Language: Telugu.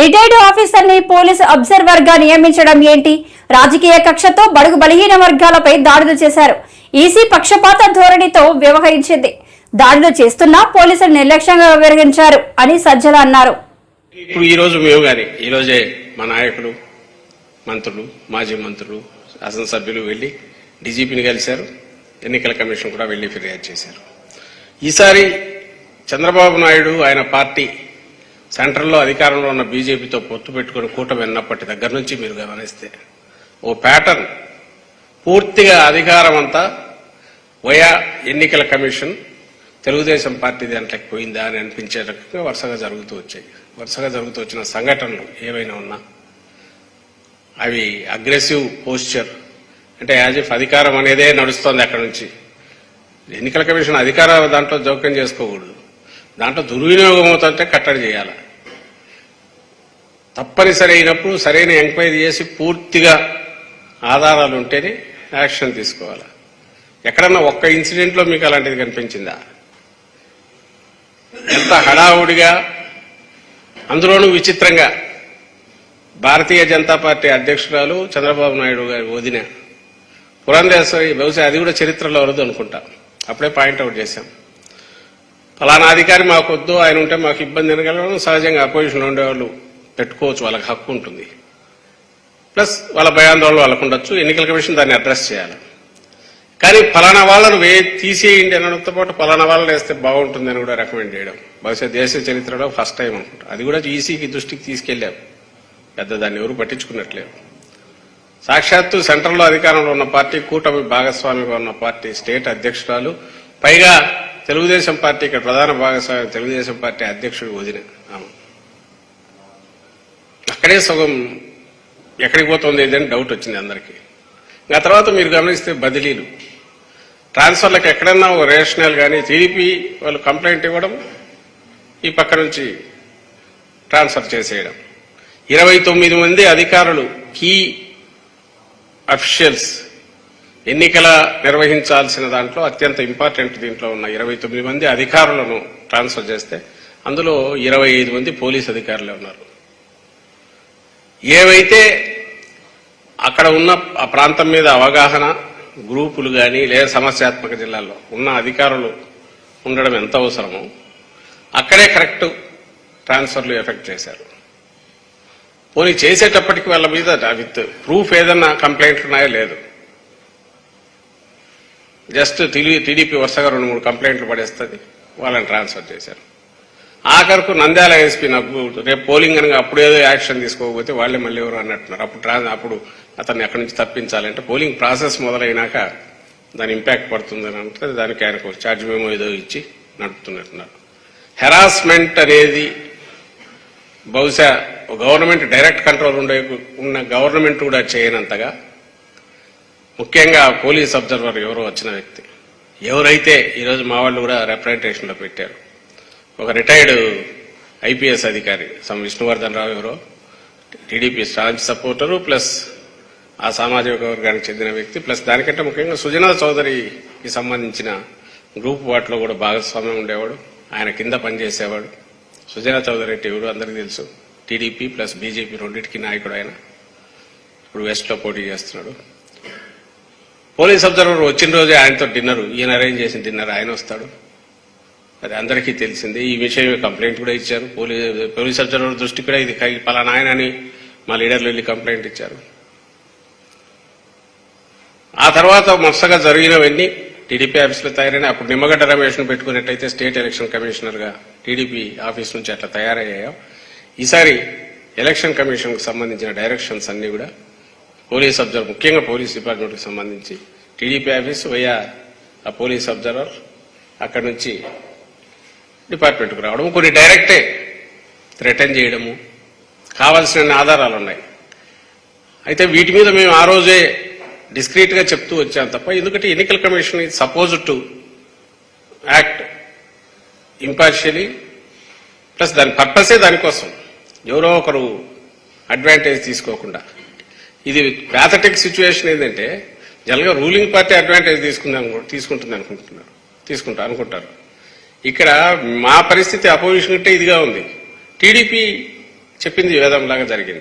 రిటైర్డ్ ఆఫీసర్ ని పోలీసు అబ్జర్వర్ గా నియమించడం ఏంటి? రాజకీయ కక్షతో బడుగు బలహీన వర్గాలపై దాడులు చేశారు. ఈసీ పక్షపాత ధోరణితో వ్యవహరించింది. దాడులు చేస్తున్నా పోలీసులు నిర్లక్ష్యంగా వ్యవహరించారు అని సజ్జల అన్నారు. ఇప్పుడు ఈ రోజు మేము గాని ఈ రోజే మా నాయకులు, మంత్రులు, మాజీ మంత్రులు, శాసనసభ్యులు వెళ్లి డీజీపీని కలిశారు. ఎన్నికల కమిషన్ కూడా వెళ్లి ఫిర్యాదు చేశారు. ఈసారి చంద్రబాబు నాయుడు ఆయన పార్టీ సెంట్రల్లో అధికారంలో ఉన్న బీజేపీతో పొత్తు పెట్టుకుని కూటమి అన్నప్పటి దగ్గర నుంచి మీరు గమనిస్తే ఓ ప్యాటర్న్ పూర్తిగా అధికారం అంతా వయా ఎన్నికల కమిషన్ తెలుగుదేశం పార్టీ దాంట్లోకి పోయిందా అని అనిపించే రకంగా వరుసగా జరుగుతూ వచ్చాయి. వరుసగా జరుగుతూ వచ్చిన సంఘటనలు ఏవైనా ఉన్నా అవి అగ్రెసివ్ పోస్చర్, అంటే యాజ్ ఇఫ్ అధికారం అనేదే నడుస్తోంది. అక్కడ నుంచి ఎన్నికల కమిషన్ అధికార దాంట్లో జోక్యం చేసుకోకూడదు. దాంట్లో దుర్వినియోగం అవుతుంటే కట్టడి చేయాలి. తప్పనిసరి అయినప్పుడు సరైన ఎంక్వైరీ చేసి పూర్తిగా ఆధారాలు ఉంటేనే యాక్షన్ తీసుకోవాలి. ఎక్కడన్నా ఒక్క ఇన్సిడెంట్లో మీకు అలాంటిది కనిపించిందా? ఎంత హడావుడిగా, అందులోనూ విచిత్రంగా భారతీయ జనతా పార్టీ అధ్యక్షురాలు చంద్రబాబు నాయుడు గారి వదిన పురంధేశ్వరి, బహుశా అది కూడా చరిత్రలో వరదు అనుకుంటా, అప్పుడే పాయింట్అవుట్ చేశాం. ఫలానా అధికారి మాకు వద్దు, ఆయన ఉంటే మాకు ఇబ్బంది అనగలడం సహజంగా అపోజిషన్లో ఉండేవాళ్ళు పెట్టుకోవచ్చు, వాళ్ళకి హక్కు ఉంటుంది. ప్లస్ వాళ్ళ భయాందోళనలు వాళ్ళకు ఉండొచ్చు. ఎన్నికల కమిషన్ దాన్ని అడ్రస్ చేయాలి. కానీ ఫలానా వాళ్ళను తీసేయండి అనడంతో పాటు ఫలానా వాళ్ళని వేస్తే బాగుంటుంది అని కూడా రికమెండ్ చేయడం బహుశా దేశ చరిత్రలో ఫస్ట్ టైం అనుకుంటా. అది కూడా ఈసీకి దృష్టికి తీసుకెళ్లాం. పెద్ద దాన్ని ఎవరు పట్టించుకున్నట్లేరు. సాక్షాత్తు సెంట్రల్లో అధికారంలో ఉన్న పార్టీ, కూటమి భాగస్వామిగా ఉన్న పార్టీ స్టేట్ అధ్యక్షురాలు, పైగా తెలుగుదేశం పార్టీ ఇక్కడ ప్రధాన భాగస్వామి తెలుగుదేశం పార్టీ అధ్యక్షుడు వదిన అక్కడే సగం ఎక్కడికి పోతుంది ఏదని డౌట్ వచ్చింది అందరికీ. ఆ తర్వాత మీరు గమనిస్తే బదిలీలు, ట్రాన్స్ఫర్లకు ఎక్కడన్నా ఓ రేషనల్ కానీ టీడీపీ వాళ్ళు కంప్లైంట్ ఇవ్వడం, ఈ పక్క నుంచి ట్రాన్స్ఫర్ చేసేయడం. 29 మంది అధికారులు, కీ అఫీషియల్స్, ఎన్నికల నిర్వహించాల్సిన దాంట్లో అత్యంత ఇంపార్టెంట్ దీంట్లో ఉన్న 29 మంది అధికారులను ట్రాన్స్ఫర్ చేస్తే అందులో 25 మంది పోలీస్ అధికారులే ఉన్నారు. ఏవైతే అక్కడ ఉన్న ఆ ప్రాంతం మీద అవగాహన గ్రూపులు కానీ లేదా సమస్యాత్మక జిల్లాల్లో ఉన్న అధికారులు ఉండడం ఎంత అవసరమో అక్కడే కరెక్ట్ ట్రాన్స్ఫర్లు ఎఫెక్ట్ చేశారు. పోనీ చేసేటప్పటికి వాళ్ళ మీద విత్ ప్రూఫ్ ఏదన్నా కంప్లైంట్లు ఉన్నాయో లేదు, జస్ట్ టీడీపీ వరుసగా 2-3 కంప్లైంట్లు పడేస్తుంది, వాళ్ళని ట్రాన్స్ఫర్ చేశారు. ఆఖరకు నంద్యాల ఎస్పీ నాకు రేపు పోలింగ్ అనగా అప్పుడేదో యాక్షన్ తీసుకోకపోతే వాళ్ళే మళ్ళీ ఎవరు అన్నట్టున్నారు. అప్పుడు అతన్ని అక్కడి నుంచి తప్పించాలంటే పోలింగ్ ప్రాసెస్ మొదలైనాక దాని ఇంపాక్ట్ పడుతుందని అంటే దానికి ఆయనకు ఛార్జ్ మేమో ఏదో ఇచ్చి నడుపుతున్నట్టున్నారు. హెరాస్మెంట్ అనేది బహుశా గవర్నమెంట్ డైరెక్ట్ కంట్రోల్ ఉన్న గవర్నమెంట్ కూడా చేయనంతగా, ముఖ్యంగా పోలీస్ అబ్జర్వర్ ఎవరో వచ్చిన వ్యక్తి, ఎవరైతే ఈరోజు మా వాళ్ళు కూడా రిప్రజెంటేషన్లో పెట్టారు, ఒక రిటైర్డ్ ఐపీఎస్ అధికారి విష్ణువర్ధన్ రావు ఎవరో టీడీపీ స్టాంచ్ సపోర్టరు, ప్లస్ ఆ సామాజిక వర్గానికి చెందిన వ్యక్తి, ప్లస్ దానికంటే ముఖ్యంగా సుజనా చౌదరికి సంబంధించిన గ్రూప్ వాటిలో కూడా భాగస్వామ్యం ఉండేవాడు, ఆయన కింద పనిచేసేవాడు. సుజనా చౌదరి అంటే ఎవరు అందరికీ తెలుసు, టీడీపీ ప్లస్ బీజేపీ రెండింటికి నాయకుడు ఆయన. ఇప్పుడు వెస్ట్లో పోటీ చేస్తున్నాడు. పోలీస్ అబ్జర్వర్ వచ్చిన రోజే ఆయనతో డిన్నరు, ఈయన అరేంజ్ చేసిన డిన్నర్ ఆయన వస్తాడు, అది అందరికీ తెలిసింది. ఈ విషయం కంప్లైంట్ కూడా ఇచ్చారు. పోలీస్ అబ్జర్వర్ దృష్టి కూడా ఇది పలానా ఆయన అని మా లీడర్లు వెళ్ళి కంప్లైంట్ ఇచ్చారు. ఆ తర్వాత మొత్తగా జరిగినవన్నీ టీడీపీ ఆఫీసులో తయారైన అప్పుడు నిమ్మగడ్డ రమేష్ను పెట్టుకున్నట్టయితే స్టేట్ ఎలక్షన్ కమిషనర్గా టీడీపీ ఆఫీస్ నుంచి అట్లా తయారయ్యాయో, ఈసారి ఎలక్షన్ కమిషన్కు సంబంధించిన డైరెక్షన్స్ అన్ని కూడా పోలీస్ అబ్జర్వర్, ముఖ్యంగా పోలీస్ డిపార్ట్మెంట్కి సంబంధించి టీడీపీ ఆఫీసు వయా ఆ పోలీస్ అబ్జర్వర్ అక్కడి నుంచి డిపార్ట్మెంట్కు రావడం, కొన్ని డైరెక్టే థ్రెటన్ చేయడము, కావాల్సిన ఆధారాలు ఉన్నాయి. అయితే వీటి మీద మేము ఆ రోజే డిస్క్రీట్ గా చెప్తూ వచ్చాం తప్ప, ఎందుకంటే ఎన్నికల commission is suppose to act impartially, plus దాని పర్పసే దానికోసం, ఎవరో ఒకరు అడ్వాంటేజ్ తీసుకోకుండా. ఇది ప్యాథటిక్ సిచ్యువేషన్ ఏంటంటే జనరల్గా రూలింగ్ పార్టీ అడ్వాంటేజ్ తీసుకుంటుంది అనుకుంటారు. ఇక్కడ మా పరిస్థితి అపోజిషన్ అంటే ఇదిగా ఉంది. టీడీపీ చెప్పింది వేదంలాగా జరిగింది.